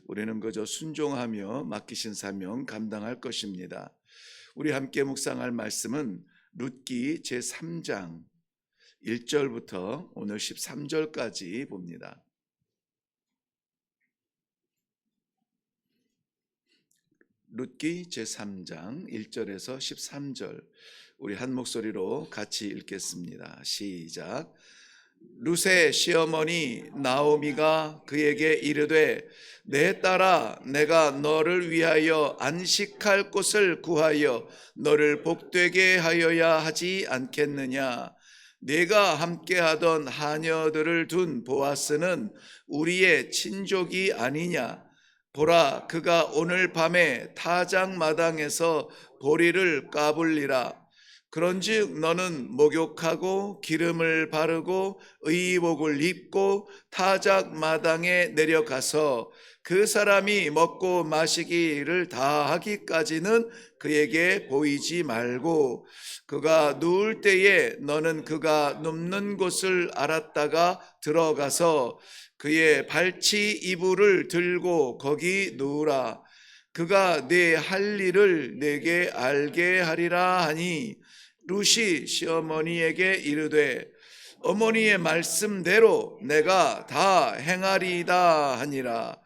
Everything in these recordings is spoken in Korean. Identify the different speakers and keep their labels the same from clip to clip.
Speaker 1: 우리는 그저 순종하며 맡기신 사명 감당할 것입니다. 우리 함께 묵상할 말씀은 룻기 제3장 1절부터 오늘 13절까지 봅니다. 룻기 제3장 1절에서 13절 우리 한 목소리로 같이 읽겠습니다. 시작. 룻의 시어머니 나오미가 그에게 이르되 내 딸아 내가 너를 위하여 안식할 곳을 구하여 너를 복되게 하여야 하지 않겠느냐. 내가 함께하던 하녀들을 둔 보아스는 우리의 친족이 아니냐. 보라 그가 오늘 밤에 타작마당에서 보리를 까불리라. 그런즉 너는 목욕하고 기름을 바르고 의복을 입고 타작마당에 내려가서 그 사람이 먹고 마시기를 다 하기까지는 그에게 보이지 말고 그가 누울 때에 너는 그가 눕는 곳을 알았다가 들어가서 그의 발치 이불을 들고 거기 누우라. 그가 네 할 일을 내게 알게 하리라 하니 룻이 시어머니에게 이르되 어머니의 말씀대로 내가 다 행하리이다 하니라.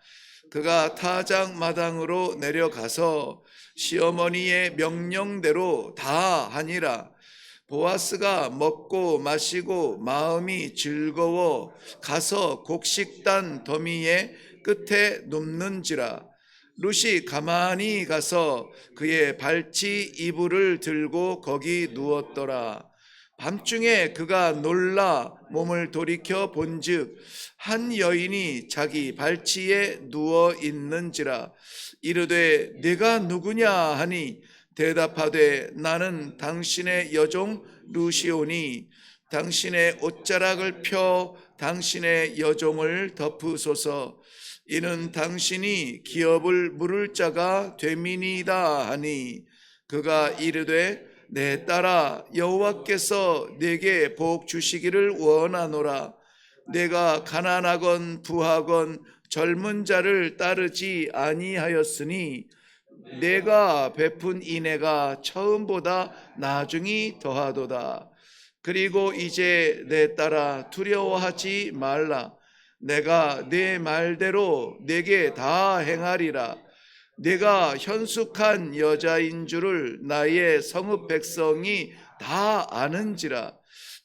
Speaker 1: 그가 타작마당으로 내려가서 시어머니의 명령대로 다 하니라. 보아스가 먹고 마시고 마음이 즐거워 가서 곡식단 더미의 끝에 눕는지라. 룻이 가만히 가서 그의 발치 이불을 들고 거기 누웠더라. 밤중에 그가 놀라 몸을 돌이켜 본즉 한 여인이 자기 발치에 누워 있는지라. 이르되 네가 누구냐 하니 대답하되 나는 당신의 여종 룻이오니 당신의 옷자락을 펴 당신의 여종을 덮으소서. 이는 당신이 기업을 물을 자가 됨이니이다 하니 그가 이르되 내 딸아 여호와께서 내게 복 주시기를 원하노라. 내가 가난하건 부하건 젊은 자를 따르지 아니하였으니 내가 베푼 인애가 처음보다 나중이 더하도다. 그리고 이제 내 딸아 두려워하지 말라. 내가 내 말대로 내게 다 행하리라. 내가 현숙한 여자인 줄을 나의 성읍 백성이 다 아는지라.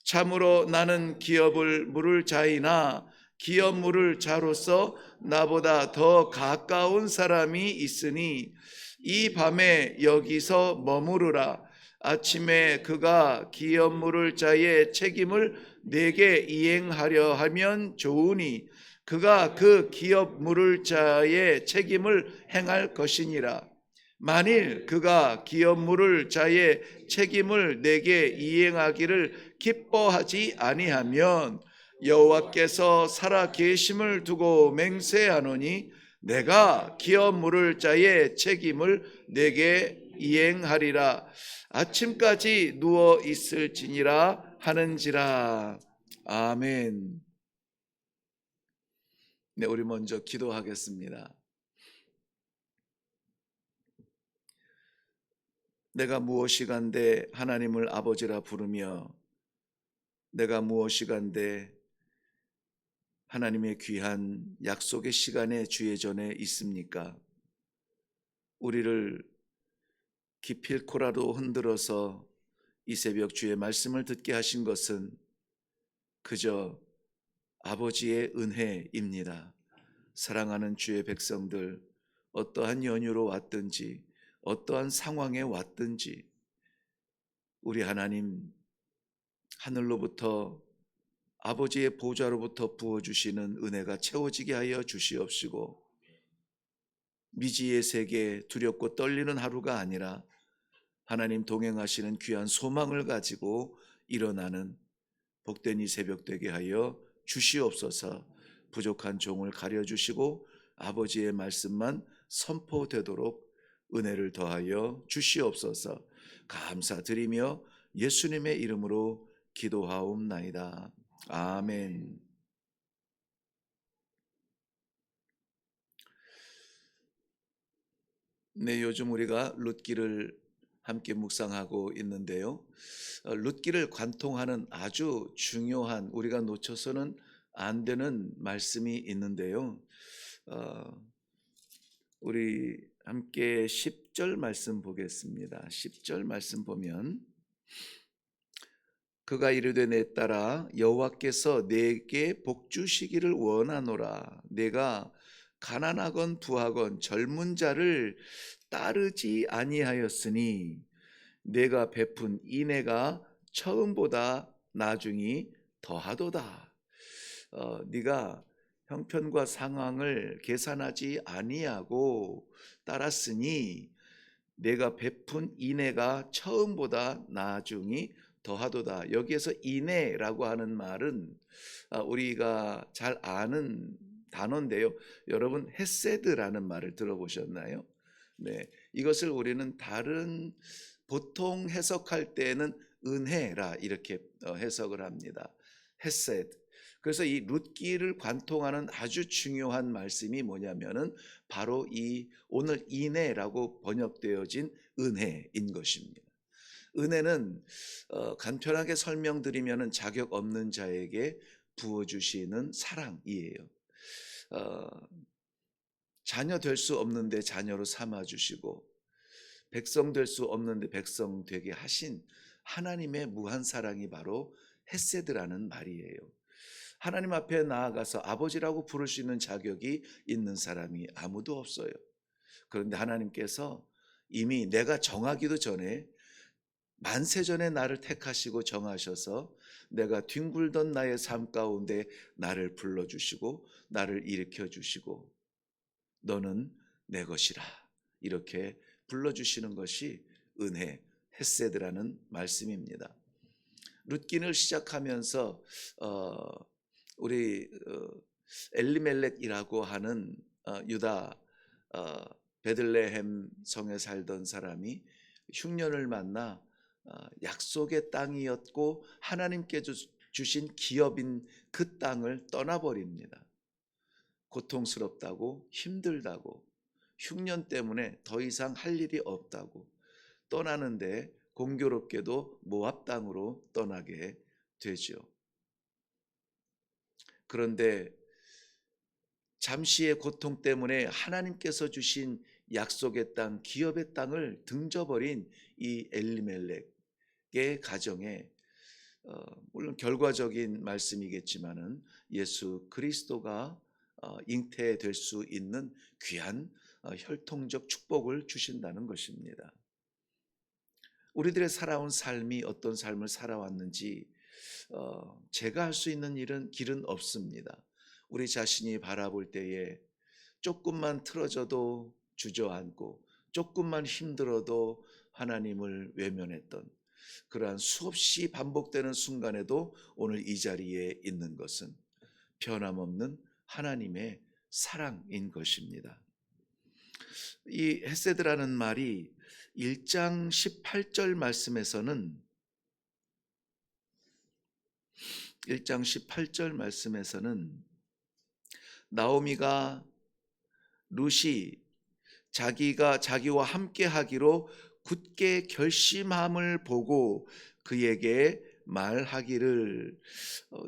Speaker 1: 참으로 나는 기업을 물을 자이나 기업 물을 자로서 나보다 더 가까운 사람이 있으니 이 밤에 여기서 머무르라. 아침에 그가 기업 물을 자의 책임을 내게 이행하려 하면 좋으니 그가 그 기업 물을 자의 책임을 행할 것이니라. 만일 그가 기업 물을 자의 책임을 내게 이행하기를 기뻐하지 아니하면 여호와께서 살아 계심을 두고 맹세하노니 내가 기업 물을 자의 책임을 내게 이행하리라. 아침까지 누워 있을지니라 하는지라. 아멘. 네, 우리 먼저 기도하겠습니다. 내가 무엇이간데 하나님을 아버지라 부르며 내가 무엇이간데 하나님의 귀한 약속의 시간에 주의 전에 있습니까? 우리를 기필코라도 흔들어서 이 새벽 주의 말씀을 듣게 하신 것은 그저 아버지의 은혜입니다. 사랑하는 주의 백성들, 어떠한 연유로 왔든지 어떠한 상황에 왔든지 우리 하나님 하늘로부터 아버지의 보좌로부터 부어주시는 은혜가 채워지게 하여 주시옵시고 미지의 세계 두렵고 떨리는 하루가 아니라 하나님 동행하시는 귀한 소망을 가지고 일어나는 복된 이 새벽 되게 하여 주시옵소서. 부족한 종을 가려주시고 아버지의 말씀만 선포되도록 은혜를 더하여 주시옵소서. 감사드리며 예수님의 이름으로 기도하옵나이다. 아멘. 네, 요즘 우리가 룻기를 함께 묵상하고 있는데요. 룻기를 관통하는 아주 중요한 우리가 놓쳐서는 안 되는 말씀이 있는데요. 어, 우리 함께 10절 말씀 보겠습니다. 10절 말씀 보면 그가 이르되 내 딸아 여호와께서 내게 복 주시기를 원하노라. 내가 가난하건 부하건 젊은 자를 따르지 아니하였으니 내가 베푼 인애가 처음보다 나중이 더하도다. 네가 형편과 상황을 계산하지 아니하고 따랐으니 내가 베푼 인애가 처음보다 나중이 더하도다. 여기에서 인애라고 하는 말은 우리가 잘 아는 단어인데요. 여러분 헤세드라는 말을 들어보셨나요? 네, 이것을 우리는 다른 보통 해석할 때는 은혜라 이렇게 해석을 합니다. 헤세드. 그래서 이 룻기를 관통하는 아주 중요한 말씀이 뭐냐면은 바로 이 오늘 인애라고 번역되어진 은혜인 것입니다. 은혜는 간편하게 설명드리면은 자격 없는 자에게 부어주시는 사랑이에요. 어, 자녀 될 수 없는데 자녀로 삼아주시고 백성 될 수 없는데 백성 되게 하신 하나님의 무한 사랑이 바로 헤세드라는 말이에요. 하나님 앞에 나아가서 아버지라고 부를 수 있는 자격이 있는 사람이 아무도 없어요. 그런데 하나님께서 이미 내가 정하기도 전에 만세 전에 나를 택하시고 정하셔서 내가 뒹굴던 나의 삶 가운데 나를 불러주시고 나를 일으켜주시고 너는 내 것이라 이렇게 불러주시는 것이 은혜, 헤세드라는 말씀입니다. 룻기를 시작하면서 우리 엘리멜렉이라고 하는 유다 베들레헴 성에 살던 사람이 흉년을 만나 약속의 땅이었고 하나님께 주신 기업인 그 땅을 떠나버립니다. 고통스럽다고 힘들다고 흉년 때문에 더 이상 할 일이 없다고 떠나는데 공교롭게도 모압 땅으로 떠나게 되죠. 그런데 잠시의 고통 때문에 하나님께서 주신 약속의 땅, 기업의 땅을 등져버린 이 엘리멜렉의 가정에 물론 결과적인 말씀이겠지만은 예수 그리스도가 잉태될 수 있는 귀한 혈통적 축복을 주신다는 것입니다. 우리들의 살아온 삶이 어떤 삶을 살아왔는지 제가 할 수 있는 길은 없습니다. 우리 자신이 바라볼 때에 조금만 틀어져도 주저앉고 조금만 힘들어도 하나님을 외면했던 그러한 수없이 반복되는 순간에도 오늘 이 자리에 있는 것은 변함없는 하나님의 사랑인 것입니다. 이 헤세드라는 말이 1장 18절 말씀에서는 1장 18절 말씀에서는 나오미가 룻이 자기와 함께 하기로 굳게 결심함을 보고 그에게 말하기를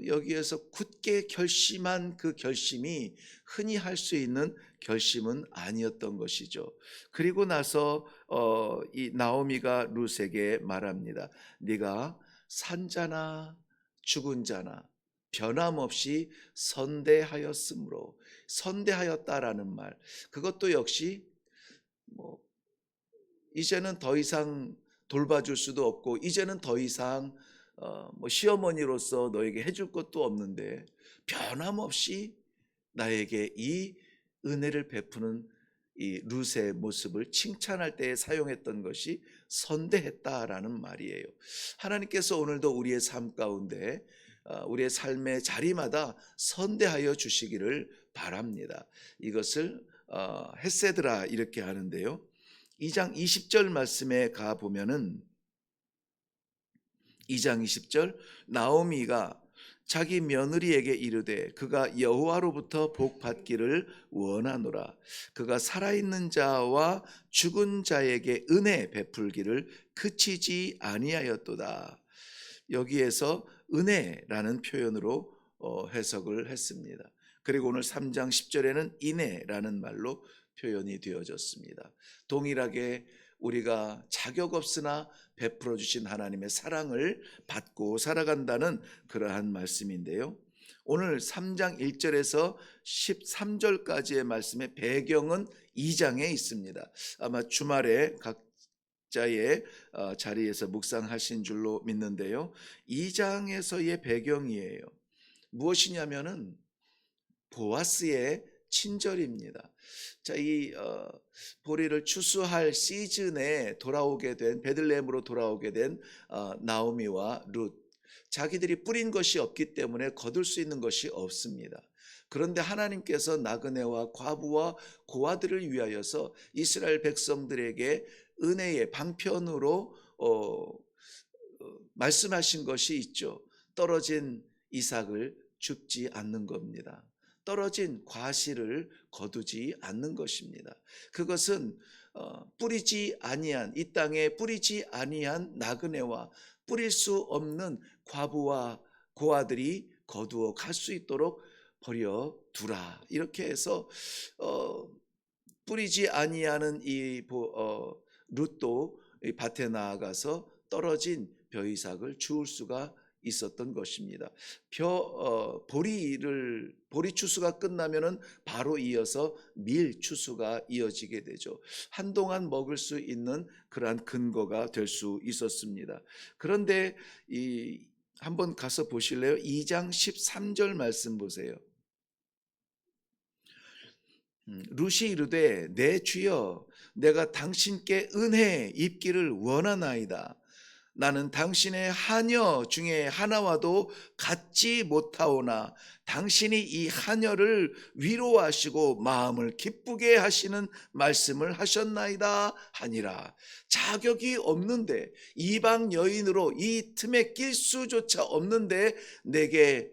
Speaker 1: 여기에서 굳게 결심한 그 결심이 흔히 할 수 있는 결심은 아니었던 것이죠. 그리고 나서 이 나오미가 룻에게 말합니다. 네가 산 자나 죽은 자나 변함없이 선대하였으므로 선대하였다라는 말 그것도 역시 이제는 더 이상 돌봐줄 수도 없고 이제는 더 이상 시어머니로서 너에게 해줄 것도 없는데 변함없이 나에게 이 은혜를 베푸는 이 룻의 모습을 칭찬할 때에 사용했던 것이 선대했다라는 말이에요. 하나님께서 오늘도 우리의 삶 가운데 우리의 삶의 자리마다 선대하여 주시기를 바랍니다. 이것을 헤세드라 이렇게 하는데요. 2장 20절 말씀에 가보면은 2장 20절 나오미가 자기 며느리에게 이르되 그가 여호와로부터 복 받기를 원하노라. 그가 살아있는 자와 죽은 자에게 은혜 베풀기를 그치지 아니하였도다. 여기에서 은혜라는 표현으로 해석을 했습니다. 그리고 오늘 3장 10절에는 인애라는 말로 표현이 되어졌습니다. 동일하게 우리가 자격 없으나 베풀어 주신 하나님의 사랑을 받고 살아간다는 그러한 말씀인데요. 오늘 3장 1절에서 13절까지의 말씀의 배경은 2장에 있습니다. 아마 주말에 각자의 자리에서 묵상하신 줄로 믿는데요. 2장에서의 배경이에요. 무엇이냐면은 보아스의 친절입니다. 자, 이 보리를 추수할 시즌에 돌아오게 된 베들레헴으로 돌아오게 된 나오미와 룻, 자기들이 뿌린 것이 없기 때문에 거둘 수 있는 것이 없습니다. 그런데 하나님께서 나그네와 과부와 고아들을 위하여서 이스라엘 백성들에게 은혜의 방편으로 말씀하신 것이 있죠. 떨어진 이삭을 줍지 않는 겁니다. 떨어진 과실을 거두지 않는 것입니다. 그것은 뿌리지 아니한, 이 땅에 뿌리지 아니한 나그네와 뿌릴 수 없는 과부와 고아들이 거두어 갈 수 있도록 버려 두라. 이렇게 해서 뿌리지 아니하는 이 룻도 밭에 나아가서 떨어진 벼이삭을 주울 수가 있었던 것입니다. 보리 추수가 끝나면은 바로 이어서 밀 추수가 이어지게 되죠. 한동안 먹을 수 있는 그러한 근거가 될 수 있었습니다. 그런데 한번 가서 보실래요? 2장 13절 말씀 보세요. 룻이 이르되 내 주여 내가 당신께 은혜 입기를 원하나이다. 나는 당신의 하녀 중에 하나와도 같지 못하오나 당신이 이 하녀를 위로하시고 마음을 기쁘게 하시는 말씀을 하셨나이다 하니라. 자격이 없는데, 이방 여인으로 이 틈에 낄 수조차 없는데 내게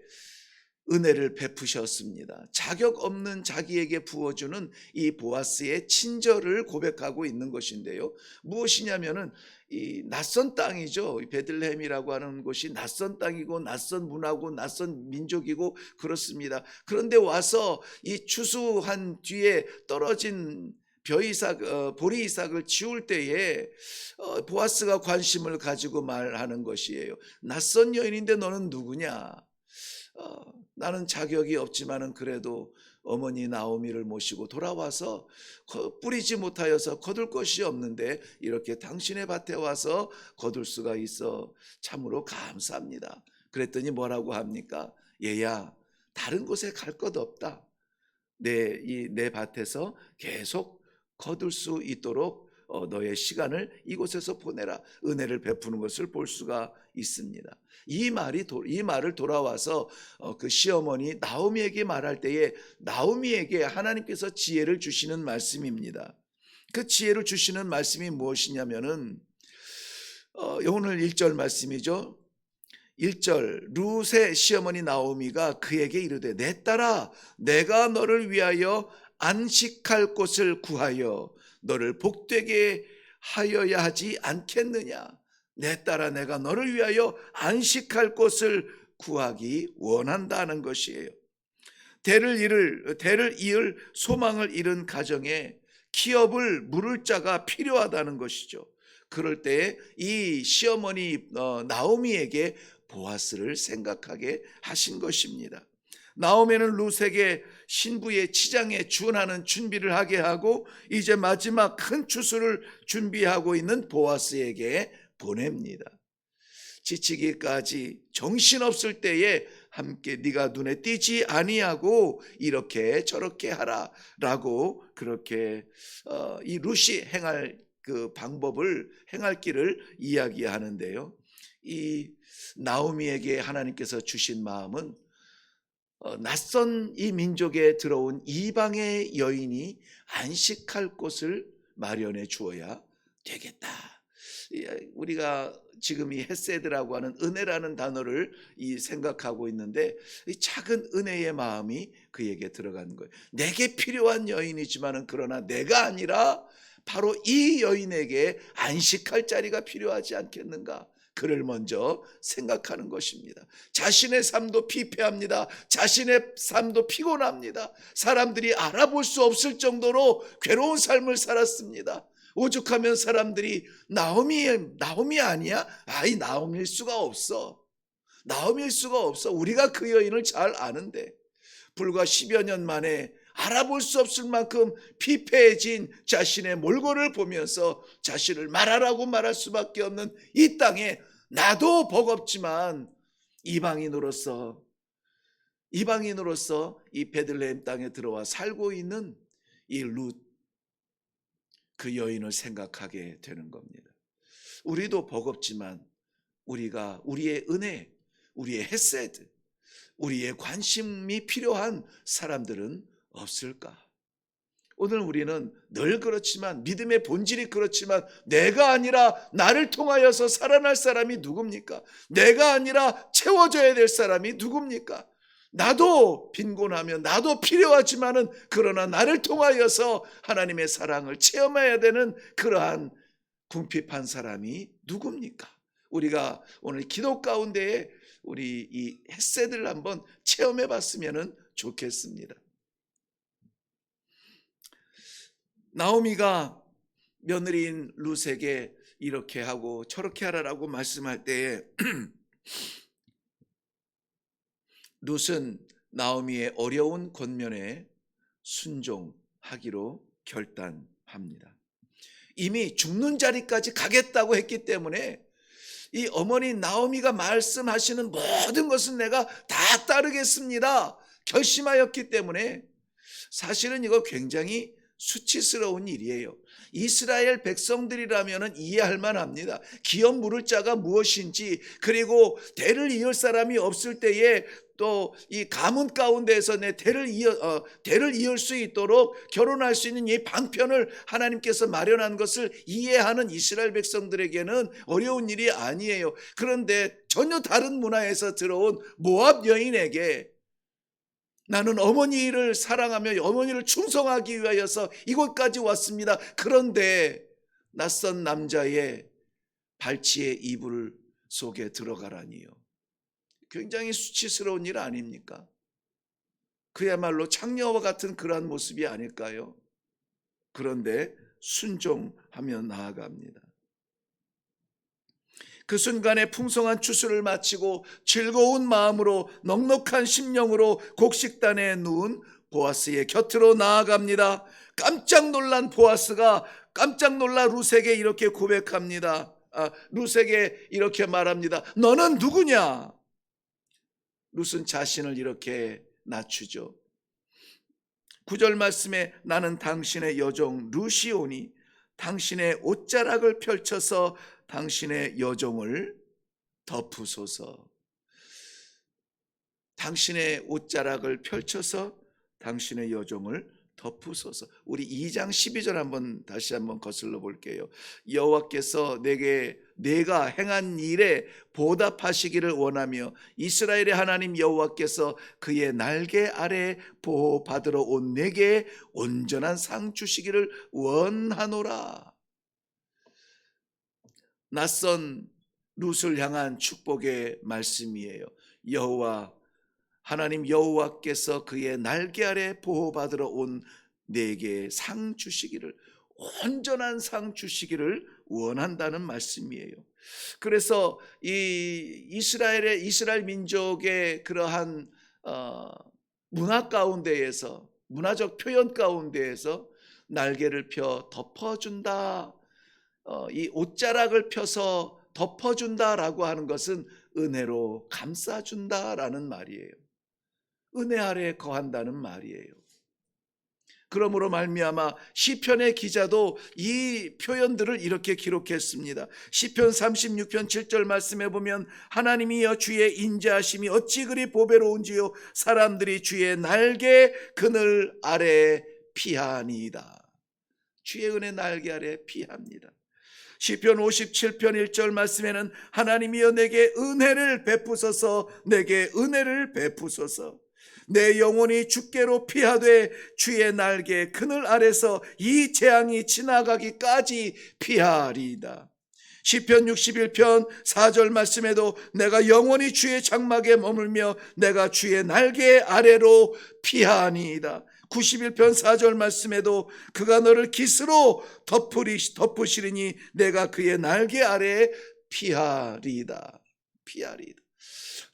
Speaker 1: 은혜를 베푸셨습니다. 자격 없는 자기에게 부어주는 이 보아스의 친절을 고백하고 있는 것인데요. 무엇이냐면은 이 낯선 땅이죠. 베들레헴이라고 하는 곳이 낯선 땅이고 낯선 문화고 낯선 민족이고 그렇습니다. 그런데 와서 이 추수한 뒤에 떨어진 보리 이삭을 지울 때에 보아스가 관심을 가지고 말하는 것이에요. 낯선 여인인데 너는 누구냐? 나는 자격이 없지만은 그래도 어머니 나오미를 모시고 돌아와서 뿌리지 못하여서 거둘 것이 없는데 이렇게 당신의 밭에 와서 거둘 수가 있어 참으로 감사합니다. 그랬더니 합니까? 얘야, 다른 곳에 갈 것 없다. 내 밭에서 계속 거둘 수 있도록 너의 시간을 이곳에서 보내라. 은혜를 베푸는 것을 볼 수가 있습니다. 이 말을 돌아와서 그 시어머니 나오미에게 말할 때에 나오미에게 하나님께서 지혜를 주시는 말씀입니다. 그 지혜를 주시는 말씀이 무엇이냐면은 오늘 1절 말씀이죠. 1절 룻의 시어머니 나오미가 그에게 이르되 내 딸아 내가 너를 위하여 안식할 곳을 구하여 너를 복되게 하여야 하지 않겠느냐. 내 딸아 내가 너를 위하여 안식할 곳을 구하기 원한다는 것이에요. 대를 이을 소망을 잃은 가정에 기업을 물을 자가 필요하다는 것이죠. 그럴 때에 이 시어머니 나오미에게 보아스를 생각하게 하신 것입니다. 나오미는 룻에게 신부의 치장에 준하는 준비를 하게 하고 이제 마지막 큰 추수를 준비하고 있는 보아스에게 보냅니다. 지치기까지 정신없을 때에 함께 네가 눈에 띄지 아니하고 이렇게 저렇게 하라라고 그렇게 이 룻이 행할 그 방법을 행할 길을 이야기하는데요. 이 나오미에게 하나님께서 주신 마음은 낯선 이 민족에 들어온 이방의 여인이 안식할 곳을 마련해 주어야 되겠다. 우리가 지금 이 헤세드라고 하는 은혜라는 단어를 생각하고 있는데, 이 작은 은혜의 마음이 그에게 들어가는 거예요. 내게 필요한 여인이지만은 그러나 내가 아니라 바로 이 여인에게 안식할 자리가 필요하지 않겠는가? 그를 먼저 생각하는 것입니다. 자신의 삶도 피폐합니다. 자신의 삶도 피곤합니다. 사람들이 알아볼 수 없을 정도로 괴로운 삶을 살았습니다. 오죽하면 사람들이 나오미 아니야? 아이, 나오미일 수가 없어. 나오미일 수가 없어. 우리가 그 여인을 잘 아는데. 불과 10여 년 만에 알아볼 수 없을 만큼 피폐해진 자신의 몰골을 보면서 자신을 말하라고 말할 수밖에 없는 이 땅에, 나도 버겁지만 이방인으로서 이 베들레헴 땅에 들어와 살고 있는 이 룻, 그 여인을 생각하게 되는 겁니다. 우리도 버겁지만 우리의 은혜, 우리의 헤세드, 우리의 관심이 필요한 사람들은 없을까? 오늘 우리는 늘 그렇지만, 믿음의 본질이 그렇지만, 내가 아니라 나를 통하여서 살아날 사람이 누굽니까? 내가 아니라 채워줘야 될 사람이 누굽니까? 나도 빈곤하면 나도 필요하지만은 그러나 나를 통하여서 하나님의 사랑을 체험해야 되는 그러한 궁핍한 사람이 누굽니까? 우리가 오늘 기도 가운데에 우리 이 헤세드를 한번 체험해 봤으면 좋겠습니다. 나오미가 며느리인 룻에게 이렇게 하고 저렇게 하라라고 말씀할 때에 룻은 나오미의 어려운 권면에 순종하기로 결단합니다. 이미 죽는 자리까지 가겠다고 했기 때문에 이 어머니 나오미가 말씀하시는 모든 것은 내가 다 따르겠습니다 결심하였기 때문에, 사실은 이거 굉장히 수치스러운 일이에요. 이스라엘 백성들이라면 이해할 만합니다. 기업 물을 자가 무엇인지, 그리고 대를 이을 사람이 없을 때에 또 이 가문 가운데에서 내 대를 이을 수 있도록 결혼할 수 있는 이 방편을 하나님께서 마련한 것을 이해하는 이스라엘 백성들에게는 어려운 일이 아니에요. 그런데 전혀 다른 문화에서 들어온 모압 여인에게 나는 어머니를 사랑하며 어머니를 충성하기 위하여서 이곳까지 왔습니다. 그런데 낯선 남자의 발치의 이불 속에 들어가라니요. 굉장히 수치스러운 일 아닙니까? 그야말로 창녀와 같은 그러한 모습이 아닐까요? 그런데 순종하며 나아갑니다. 그 순간에 풍성한 추수를 마치고 즐거운 마음으로 넉넉한 심령으로 곡식단에 누운 보아스의 곁으로 나아갑니다. 깜짝 놀란 보아스가 깜짝 놀라 룻에게 이렇게 고백합니다. 룻에게 이렇게 말합니다. 너는 누구냐? 룻은 자신을 이렇게 낮추죠. 9절 말씀에 나는 당신의 여종 룻이오니 당신의 옷자락을 펼쳐서 당신의 여종을 덮으소서. 당신의 옷자락을 펼쳐서 당신의 여종을 덮으소서. 우리 2장 12절 다시 한번 거슬러 볼게요. 여호와께서 내가 행한 일에 보답하시기를 원하며 이스라엘의 하나님 여호와께서 그의 날개 아래 보호받으러 온 내게 온전한 상 주시기를 원하노라. 낯선 룻을 향한 축복의 말씀이에요. 하나님 여호와께서 그의 날개 아래 보호받으러 온 내게 상 주시기를, 온전한 상 주시기를 원한다는 말씀이에요. 그래서 이 이스라엘 민족의 그러한 문화 가운데에서, 문화적 표현 가운데에서 날개를 펴 덮어준다, 이 옷자락을 펴서 덮어준다라고 하는 것은 은혜로 감싸준다라는 말이에요. 은혜 아래 거한다는 말이에요. 그러므로 말미암아 시편의 기자도 이 표현들을 이렇게 기록했습니다. 시편 36편 7절 말씀에 보면 하나님이여 주의 인자하심이 어찌 그리 보배로운지요 사람들이 주의 날개 그늘 아래 피하니이다. 주의 은혜 날개 아래 피합니다. 시편 57편 1절 말씀에는 하나님이여 내게 은혜를 베푸소서, 내게 은혜를 베푸소서. 내 영혼이 주께로 피하되 주의 날개 그늘 아래서 이 재앙이 지나가기까지 피하리이다. 시편 61편 4절 말씀에도 내가 영원히 주의 장막에 머물며 내가 주의 날개 아래로 피하니이다. 91편 4절 말씀에도 그가 너를 깃으로 덮으시리니 내가 그의 날개 아래에 피하리이다. 피하리이다.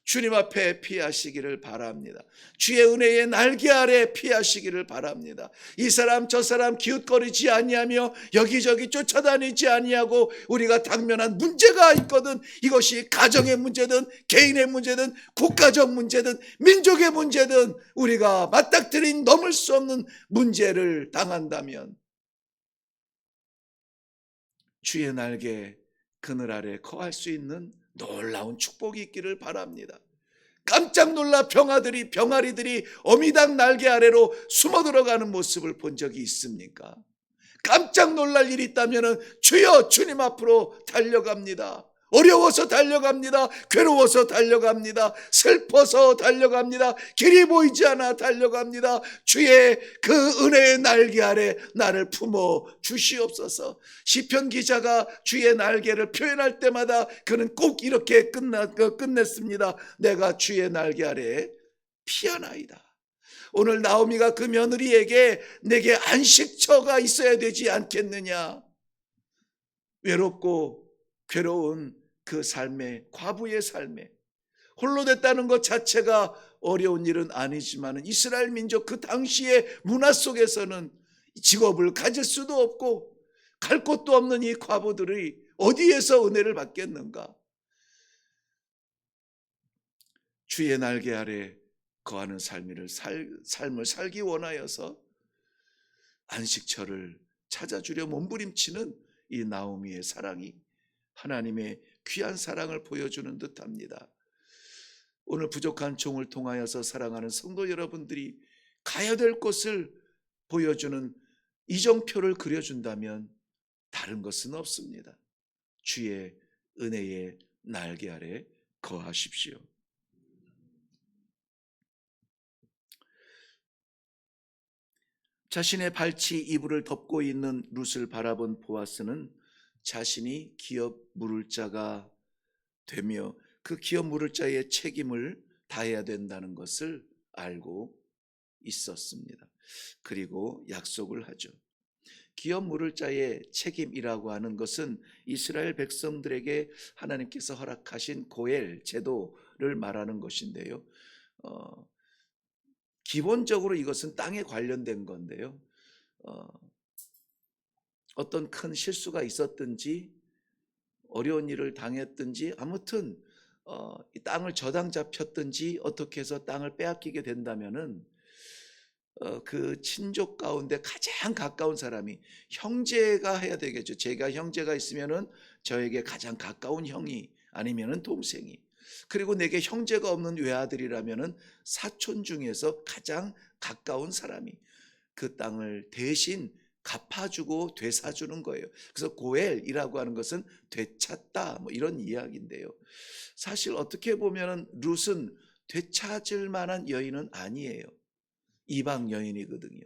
Speaker 1: 주님 앞에 피하시기를 바랍니다. 주의 은혜의 날개 아래 피하시기를 바랍니다. 이 사람 저 사람 기웃거리지 아니하며 여기저기 쫓아다니지 아니하고 우리가 당면한 문제가 있거든, 이것이 가정의 문제든 개인의 문제든 국가적 문제든 민족의 문제든 우리가 맞닥뜨린 넘을 수 없는 문제를 당한다면 주의 날개 그늘 아래 거할 수 있는 놀라운 축복이 있기를 바랍니다. 깜짝 놀라 병아리들이 어미닭 날개 아래로 숨어 들어가는 모습을 본 적이 있습니까? 깜짝 놀랄 일이 있다면 주여 주님 앞으로 달려갑니다. 어려워서 달려갑니다. 괴로워서 달려갑니다. 슬퍼서 달려갑니다. 길이 보이지 않아 달려갑니다. 주의 그 은혜의 날개 아래 나를 품어 주시옵소서. 시편 기자가 주의 날개를 표현할 때마다 그는 꼭 이렇게 끝냈습니다. 내가 주의 날개 아래 피하나이다. 오늘 나오미가 그 며느리에게 내게 안식처가 있어야 되지 않겠느냐. 외롭고 괴로운 그 삶에, 과부의 삶에 홀로 됐다는 것 자체가 어려운 일은 아니지만 이스라엘 민족 그 당시의 문화 속에서는 직업을 가질 수도 없고 갈 곳도 없는 이 과부들이 어디에서 은혜를 받겠는가. 주의 날개 아래 거하는 삶을 살기 원하여서 안식처를 찾아주려 몸부림치는 이 나오미의 사랑이 하나님의 귀한 사랑을 보여주는 듯합니다. 오늘 부족한 종을 통하여서 사랑하는 성도 여러분들이 가야 될 곳을 보여주는 이정표를 그려준다면 다른 것은 없습니다. 주의 은혜의 날개 아래 거하십시오. 자신의 발치 이불을 덮고 있는 룻을 바라본 보아스는 자신이 기업 물을 자가 되며 그 기업 물을 자의 책임을 다해야 된다는 것을 알고 있었습니다. 그리고 약속을 하죠. 기업 물을 자의 책임이라고 하는 것은 이스라엘 백성들에게 하나님께서 허락하신 고엘 제도를 말하는 것인데요. 기본적으로 이것은 땅에 관련된 건데요. 어떤 큰 실수가 있었든지 어려운 일을 당했든지 아무튼 이 땅을 저당 잡혔든지 어떻게 해서 땅을 빼앗기게 된다면은 그 친족 가운데 가장 가까운 사람이 형제가 해야 되겠죠. 제가 형제가 있으면은 저에게 가장 가까운 형이 아니면은 동생이, 그리고 내게 형제가 없는 외아들이라면은 사촌 중에서 가장 가까운 사람이 그 땅을 대신 갚아주고 되사주는 거예요. 그래서 고엘이라고 하는 것은 되찾다 뭐 이런 이야기인데요. 사실 어떻게 보면은 룻은 되찾을 만한 여인은 아니에요. 이방 여인이거든요.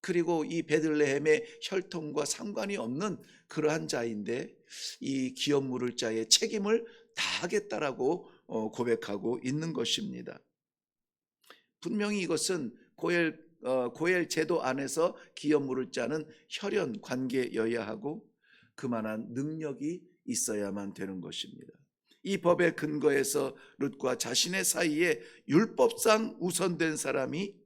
Speaker 1: 그리고 이 베들레헴의 혈통과 상관이 없는 그러한 자인데 이 기업 물을 자의 책임을 다하겠다라고 고백하고 있는 것입니다. 분명히 이것은 고엘 제도 안에서 기업 물을 자는 혈연 관계여야 하고 그만한 능력이 있어야만 되는 것입니다. 이 법의 근거에서 룻과 자신의 사이에 율법상 우선된 사람이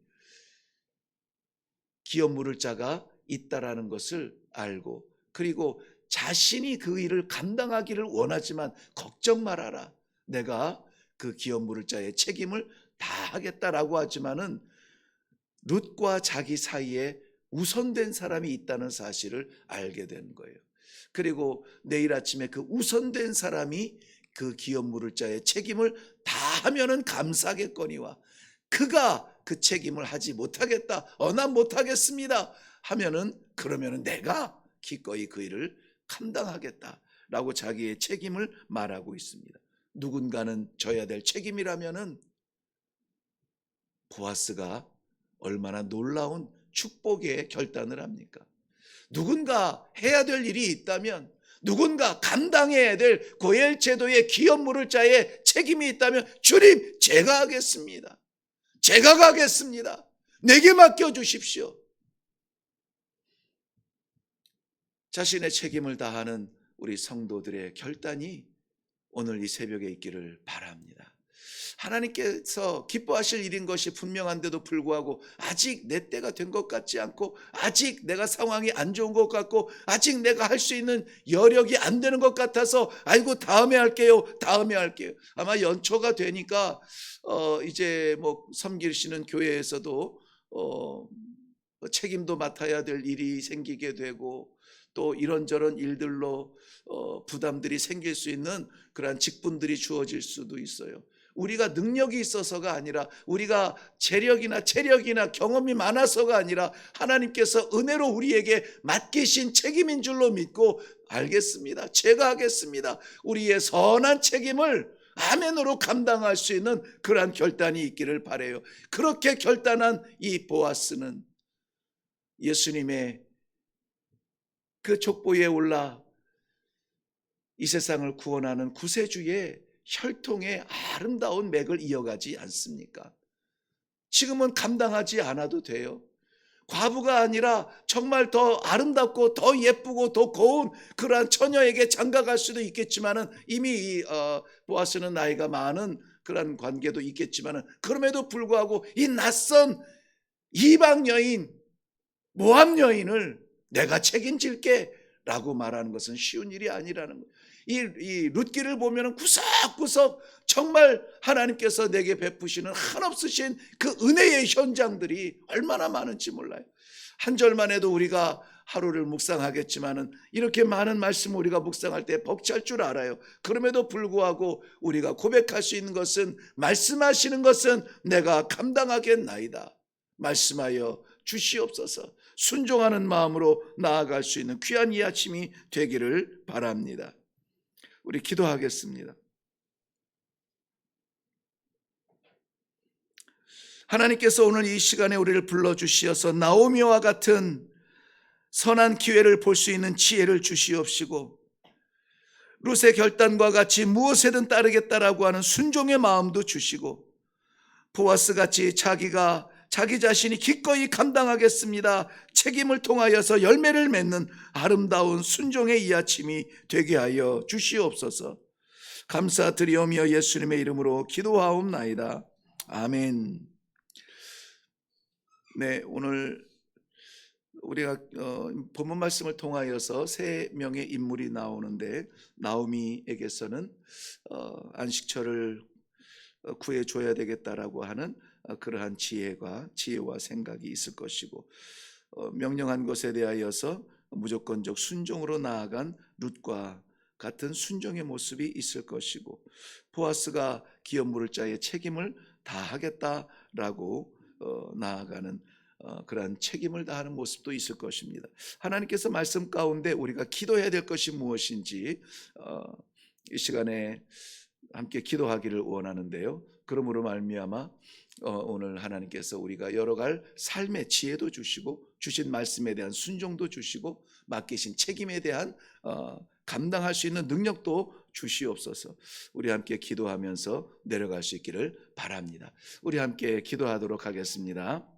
Speaker 1: 기업 물을 자가 있다라는 것을 알고, 그리고 자신이 그 일을 감당하기를 원하지만 걱정 말아라, 내가 그 기업 물을 자의 책임을 다하겠다라고 하지만은 룻과 자기 사이에 우선된 사람이 있다는 사실을 알게 된 거예요. 그리고 내일 아침에 그 우선된 사람이 그 기업 물을 자의 책임을 다하면은 감사하겠거니와 그가 그 책임을 하지 못하겠다, 난 못하겠습니다 하면은 그러면은 내가 기꺼이 그 일을 감당하겠다라고 자기의 책임을 말하고 있습니다. 누군가는 져야 될 책임이라면은 보아스가 얼마나 놀라운 축복의 결단을 합니까? 누군가 해야 될 일이 있다면, 누군가 감당해야 될 고엘 제도의 기업 물을 자의 책임이 있다면, 주님, 제가 하겠습니다. 제가 가겠습니다. 내게 맡겨주십시오. 자신의 책임을 다하는 우리 성도들의 결단이 오늘 이 새벽에 있기를 바랍니다. 하나님께서 기뻐하실 일인 것이 분명한데도 불구하고 아직 내 때가 된 것 같지 않고, 아직 내가 상황이 안 좋은 것 같고, 아직 내가 할 수 있는 여력이 안 되는 것 같아서 아이고 다음에 할게요, 다음에 할게요. 아마 연초가 되니까 이제 뭐 섬기시는 교회에서도 책임도 맡아야 될 일이 생기게 되고, 또 이런저런 일들로 부담들이 생길 수 있는 그러한 직분들이 주어질 수도 있어요. 우리가 능력이 있어서가 아니라, 우리가 재력이나 체력이나 경험이 많아서가 아니라, 하나님께서 은혜로 우리에게 맡기신 책임인 줄로 믿고, 알겠습니다, 제가 하겠습니다, 우리의 선한 책임을 아멘으로 감당할 수 있는 그러한 결단이 있기를 바라요. 그렇게 결단한 이 보아스는 예수님의 그 족보에 올라 이 세상을 구원하는 구세주의 혈통의 아름다운 맥을 이어가지 않습니까? 지금은 감당하지 않아도 돼요. 과부가 아니라 정말 더 아름답고 더 예쁘고 더 고운 그러한 처녀에게 장가갈 수도 있겠지만은, 이미 보아스는 나이가 많은 그러한 관계도 있겠지만은, 그럼에도 불구하고 이 낯선 이방 여인, 모압 여인을 내가 책임질게 라고 말하는 것은 쉬운 일이 아니라는 거예요. 이 룻기를 보면 구석구석 정말 하나님께서 내게 베푸시는 한없으신 그 은혜의 현장들이 얼마나 많은지 몰라요. 한 절만 해도 우리가 하루를 묵상하겠지만은, 이렇게 많은 말씀을 우리가 묵상할 때 벅찰 줄 알아요. 그럼에도 불구하고 우리가 고백할 수 있는 것은, 말씀하시는 것은 내가 감당하겠나이다, 말씀하여 주시옵소서. 순종하는 마음으로 나아갈 수 있는 귀한 이 아침이 되기를 바랍니다. 우리 기도하겠습니다. 하나님께서 오늘 이 시간에 우리를 불러주시어서 나오미와 같은 선한 기회를 볼 수 있는 지혜를 주시옵시고, 룻의 결단과 같이 무엇에든 따르겠다라고 하는 순종의 마음도 주시고, 보아스같이 자기 자신이 기꺼이 감당하겠습니다, 책임을 통하여서 열매를 맺는 아름다운 순종의 이 아침이 되게 하여 주시옵소서. 감사드리오며 예수님의 이름으로 기도하옵나이다. 아멘. 네, 오늘 우리가 본문 말씀을 통하여서 세 명의 인물이 나오는데, 나오미에게서는 안식처를 구해줘야 되겠다라고 하는 그러한 지혜와 생각이 있을 것이고, 명령한 것에 대하여서 무조건적 순종으로 나아간 룻과 같은 순종의 모습이 있을 것이고, 보아스가 기업 물을 자의 책임을 다하겠다라고 나아가는 그러한 책임을 다하는 모습도 있을 것입니다. 하나님께서 말씀 가운데 우리가 기도해야 될 것이 무엇인지 이 시간에 함께 기도하기를 원하는데요. 그러므로 말미암아 오늘 하나님께서 우리가 열어갈 삶의 지혜도 주시고, 주신 말씀에 대한 순종도 주시고, 맡기신 책임에 대한 감당할 수 있는 능력도 주시옵소서. 우리 함께 기도하면서 내려갈 수 있기를 바랍니다. 우리 함께 기도하도록 하겠습니다.